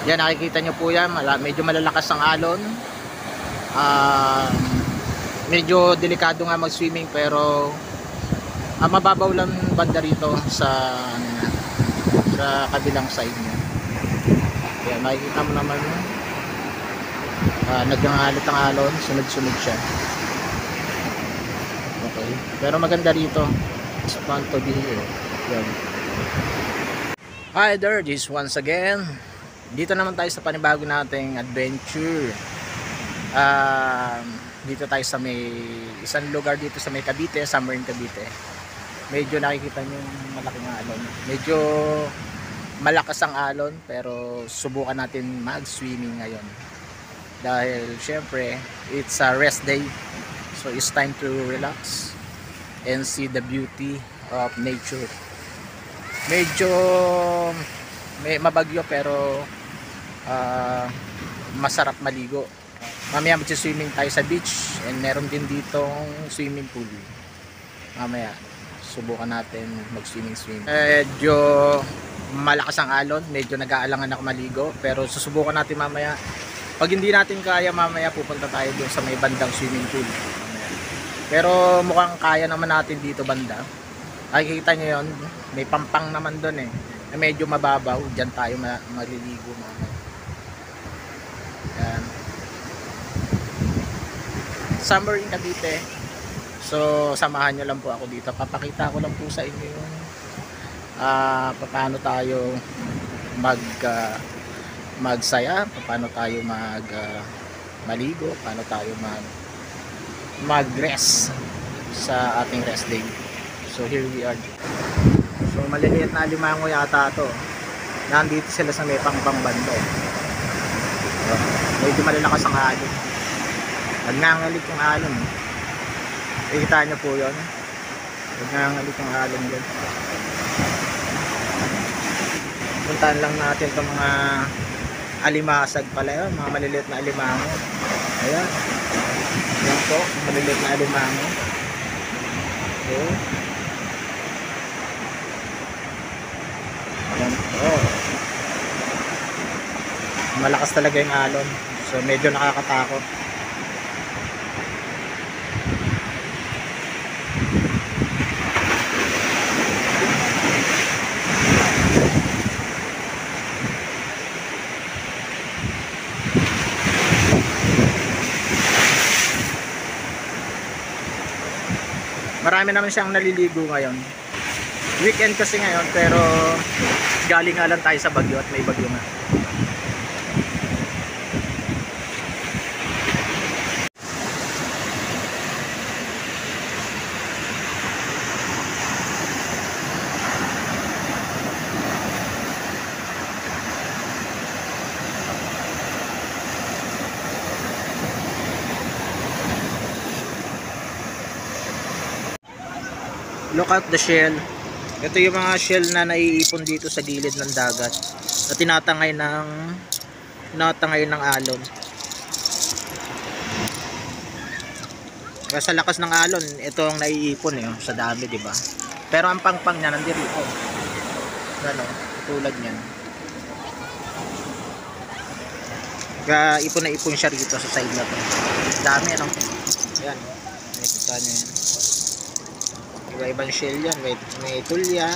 Yan, nakikita nyo po yan, medyo malalakas ang alon. uh, Medyo delikado nga mag swimming, pero mababaw lang banda rito sa kabilang side niya. Yan, makikita mo naman yun. Nagngangalit ang alon, sunod-sunod siya. Okay, pero maganda rito. It's fun to be here. Yan. Hi there, this once again. Dito naman tayo sa panibago nating adventure. Dito tayo sa may isang lugar dito sa may Cavite, somewhere in Cavite. Medyo nakikita nyo yung malaking alon. Medyo malakas ang alon, pero subukan natin mag-swimming ngayon. Dahil syempre, it's a rest day. So it's time to relax and see the beauty of nature. Medyo may mabagyo, pero masarap maligo. Mamaya mag-swimming tayo sa beach, and meron din ditong swimming pool. Mamaya subukan natin mag-swimming. Medyo malakas ang alon, medyo nag-aalangan ako maligo, pero susubukan natin mamaya. Pag hindi natin kaya, mamaya pupunta tayo doon sa may bandang swimming pool. Mamaya. Pero mukhang kaya naman natin dito banda. Nakikita nyo yun, may pampang naman doon eh. Medyo mababaw, dyan tayo maliligo mamaya. Yan. Summer in Cavite. So samahan nyo lang po ako dito. Papakita ko lang po sa inyo yung paano tayo magsaya, paano tayo maligo, paano tayo mag-rest sa ating rest day. So here we are. So maliliit na alimango yata to. Nandito sila sa may pang banda. Medyo malalakas ang alon. Nagngangalit yung alon. Nakikita nyo po yun. Nagngangalit yung alon yun. Puntaan lang natin itong mga alimasag pala yun. Mga maliliit na alimango. Ayan. Ayan po. Maliliit na alimango. Okay. Ayan po. Malakas talaga yung alon. So medyo nakakatakot. Marami naman siyang naliligo ngayon. Weekend kasi ngayon, pero galing nga lang tayo sa bagyo at may bagyo nga. Look at the shell. Ito yung mga shell na naiipon dito sa gilid ng dagat na tinatangay ng alon. Kaya sa lakas ng alon, ito ang naiipon sa dami, di ba? Pero ang pangpang niya nandirito. Ano, tulad niyan. Kaya ipon na ipon siya rito sa side na to. Dami, ano? Ayan. Nakikita niyo yan. Iba-ibang shell yan. May tulya,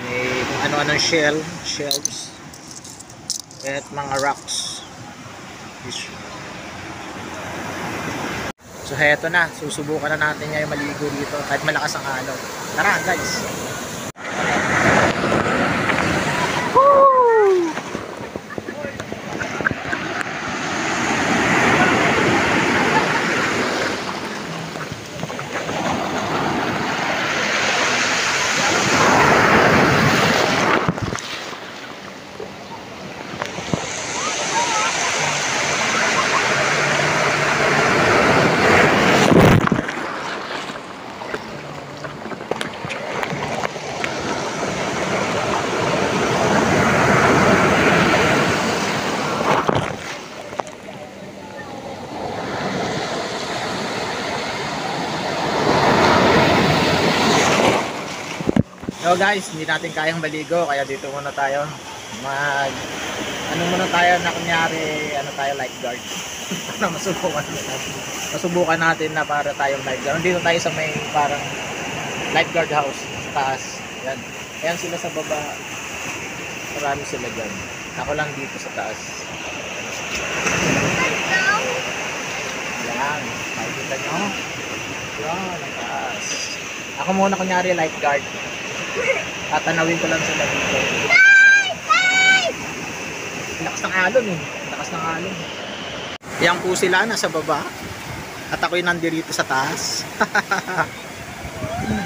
may kung ano-anong shells, at mga rocks. So heto na, susubukan na natin ngayon maligo dito kahit malakas ang alon. Tara guys. So guys, hindi natin kayang maligo kaya dito muna tayo. ano muna tayo na kunyari, ano tayo, lifeguard. Ano, masubukan natin na para tayong lifeguard. Dito tayo sa may parang lifeguard house sa taas. Yan. Ayan sila sa baba. Marami sila dyan. Ako lang dito sa taas. Yan. Makikita nyo. Yan, ang taas. Ako muna kunyari lifeguard. Tatanawin ko lang sila dito. Lakas ng alon eh. Lakas ng alon. Yan po sila nasa baba. At ako'y nandirito sa taas.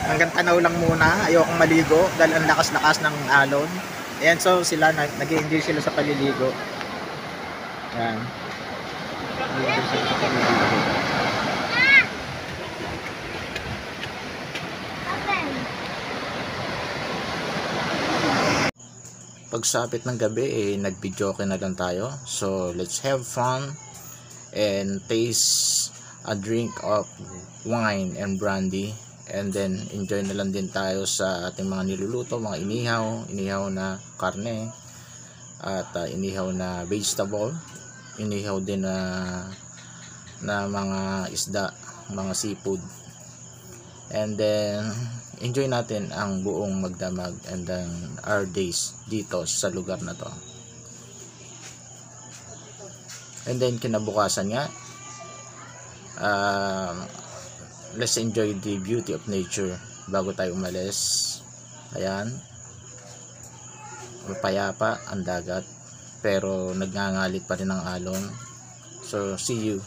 Hanggang tanaw lang muna. Ayokong maligo dahil ang lakas-lakas ng alon. Ayan, so sila nag-i-enjoy sila sa paliligo. Ayan. Nag-i-enjoy sila sa paliligo. Pagsapit ng gabi nag-videoke na lang tayo. So let's have fun and taste a drink of wine and brandy, and then enjoy na lang din tayo sa ating mga niluluto, mga inihaw na karne at inihaw na vegetable, inihaw din na mga isda, mga seafood, and then enjoy natin ang buong magdamag and then our days dito sa lugar na to. And then kinabukasan nga, let's enjoy the beauty of nature bago tayo umalis. Ayan, mapayapa ang dagat pero nagngangalit pa rin ang alon. So see you